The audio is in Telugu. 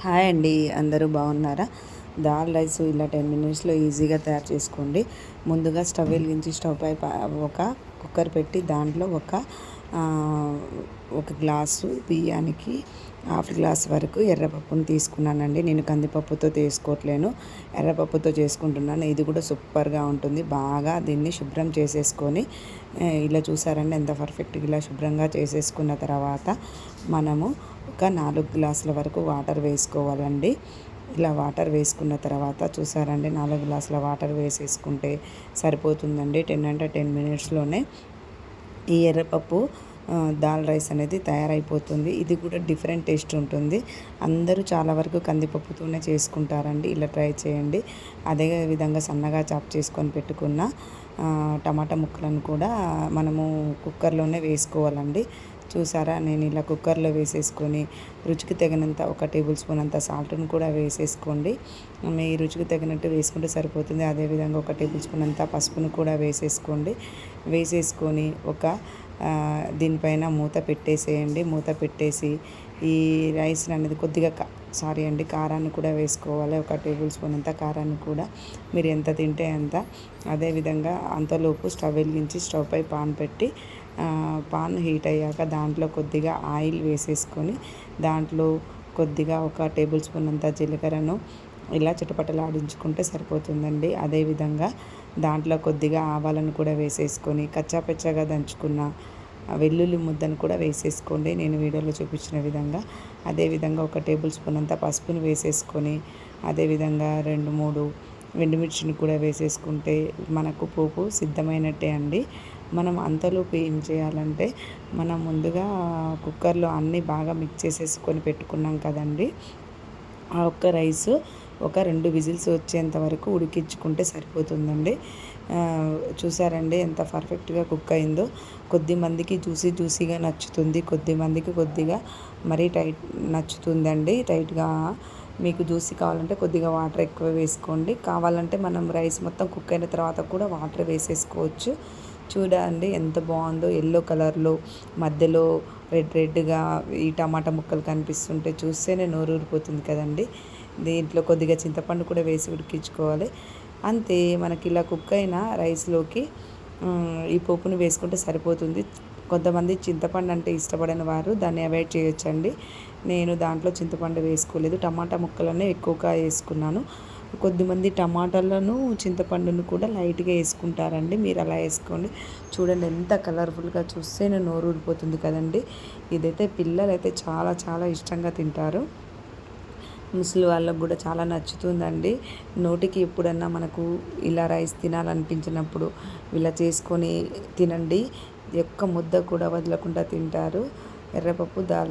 హాయ్ అండి, అందరూ బాగున్నారా? దాల్ రైస్ ఇలా 10 మినిట్స్లో ఈజీగా తయారు చేసుకోండి. ముందుగా స్టవ్ వెలిగించి స్టవ్ పై ఒక కుక్కర్ పెట్టి దాంట్లో ఆ, ఒక గ్లాసు బియ్యానికి హాఫ్ గ్లాస్ వరకు ఎర్రపప్పును తీసుకున్నానండి. నేను కందిపప్పుతో తీసుకోవట్లేను, ఎర్రపప్పుతో చేసుకుంటున్నాను. ఇది కూడా సూపర్గా ఉంటుంది. బాగా దీన్ని శుభ్రం చేసేసుకొని ఇలా చూసారండి ఎంత పర్ఫెక్ట్గా ఇలా శుభ్రంగా చేసేసుకున్న తర్వాత మనము ఒక 4 గ్లాసుల వరకు వాటర్ వేసుకోవాలండి. ఇలా వాటర్ వేసుకున్న తర్వాత చూసారండి 4 గ్లాసుల వాటర్ వేసేసుకుంటే సరిపోతుందండి. 10 మినిట్స్లోనే ఈ ఎర్రపప్పు దాల్ రైస్ అనేది తయారైపోతుంది. ఇది కూడా డిఫరెంట్ టేస్ట్ ఉంటుంది. అందరూ చాలా వరకు కందిపప్పుతోనే చేసుకుంటారండి. ఇలా ట్రై చేయండి. అదే విధంగా సన్నగా చాప్ చేసుకొని పెట్టుకున్న టమాటా ముక్కలను కూడా మనము కుక్కర్లోనే వేసుకోవాలండి. చూసారా, నేను ఇలా కుక్కర్లో వేసేసుకొని రుచికి తగినంత 1 టేబుల్ స్పూన్ అంత సాల్ట్ను కూడా వేసేసుకోండి. మీ రుచికి తగినట్టు వేసుకుంటే సరిపోతుంది. అదేవిధంగా 1 టేబుల్ స్పూన్ అంత పసుపును కూడా వేసేసుకోండి. వేసేసుకొని దీనిపైన మూత పెట్టేసేయండి. మూత పెట్టేసి ఈ రైస్ అనేది కొద్దిగా కారాన్ని కూడా వేసుకోవాలి. 1 టేబుల్ స్పూన్ అంత కారాన్ని కూడా మీరు ఎంత తింటే అంత. అదేవిధంగా అంతలోపు స్టవ్ వెలిగించి స్టవ్ పై పాన్ పెట్టి పాన్ హీట్ అయ్యాక దాంట్లో కొద్దిగా ఆయిల్ వేసేసుకొని దాంట్లో కొద్దిగా 1 టేబుల్ స్పూన్ అంత జీలకర్రను ఇలా చిటపటలాడించుకుంటే సరిపోతుందండి. అదేవిధంగా దాంట్లో కొద్దిగా ఆవాలను కూడా వేసేసుకొని కచ్చాపచ్చాగా దంచుకున్న వెల్లుల్లి ముద్దను కూడా వేసేసుకోండి, నేను వీడియోలో చూపించిన విధంగా. అదేవిధంగా 1 టేబుల్ స్పూన్ అంత పసుపును వేసేసుకొని అదేవిధంగా 2-3 ఎండుమిర్చిని కూడా వేసేసుకుంటే మనకు పోపు సిద్ధమైనట్టే అండి. మనం అంతలోపు ఏం చేయాలంటే మనం ముందుగా కుక్కర్లో అన్నీ బాగా మిక్స్ చేసేసుకొని పెట్టుకున్నాం కదండి. ఆ ఒక్క రైస్ ఒక 2 విజిల్స్ వచ్చేంత వరకు ఉడికించుకుంటే సరిపోతుందండి. చూసారండి ఎంత పర్ఫెక్ట్గా కుక్ అయిందో. కొద్దిమందికి జ్యూసీగా నచ్చుతుంది, కొద్దిమందికి కొద్దిగా మరీ టైట్ నచ్చుతుందండి. టైట్గా మీకు జ్యూసీ కావాలంటే కొద్దిగా వాటర్ ఎక్కువ వేసుకోండి. కావాలంటే మనం రైస్ మొత్తం కుక్ అయిన తర్వాత కూడా వాటర్ వేసేసుకోవచ్చు. చూడండి ఎంత బాగుందో, ఎల్లో కలర్లో మధ్యలో రెడ్గా ఈ టమాటా ముక్కలు కనిపిస్తుంటే చూస్తేనే నోరు ఊరిపోతుంది కదండి. దీంట్లో కొద్దిగా చింతపండు కూడా వేసి ఉడికించుకోవాలి. అంతే, మనకి ఇలా కుక్ అయిన రైస్లోకి ఈ పోపును వేసుకుంటే సరిపోతుంది. కొంతమంది చింతపండు అంటే ఇష్టపడని వారు దాన్ని అవాయిడ్ చేయొచ్చండి. నేను దాంట్లో చింతపండు వేసుకోలేదు, టమాటా ముక్కలనే ఎక్కువగా వేసుకున్నాను. కొద్దిమంది టమాటాలను చింతపండును కూడా లైట్గా వేసుకుంటారండి. మీరు అలా వేసుకోండి. చూడండి ఎంత కలర్ఫుల్గా, చూస్తేనే నోరు ఊరిపోతుంది కదండి. ఇదైతే పిల్లలైతే చాలా చాలా ఇష్టంగా తింటారు. ముసలి వాళ్ళకు కూడా చాలా నచ్చుతుందండి. నోటికి ఎప్పుడన్నా మనకు ఇలా రైస్ తినాలనిపించినప్పుడు ఇలా చేసుకొని తినండి. ఒక్క ముద్ద కూడా వదలకుండా తింటారు. ఎర్రపప్పు దాల్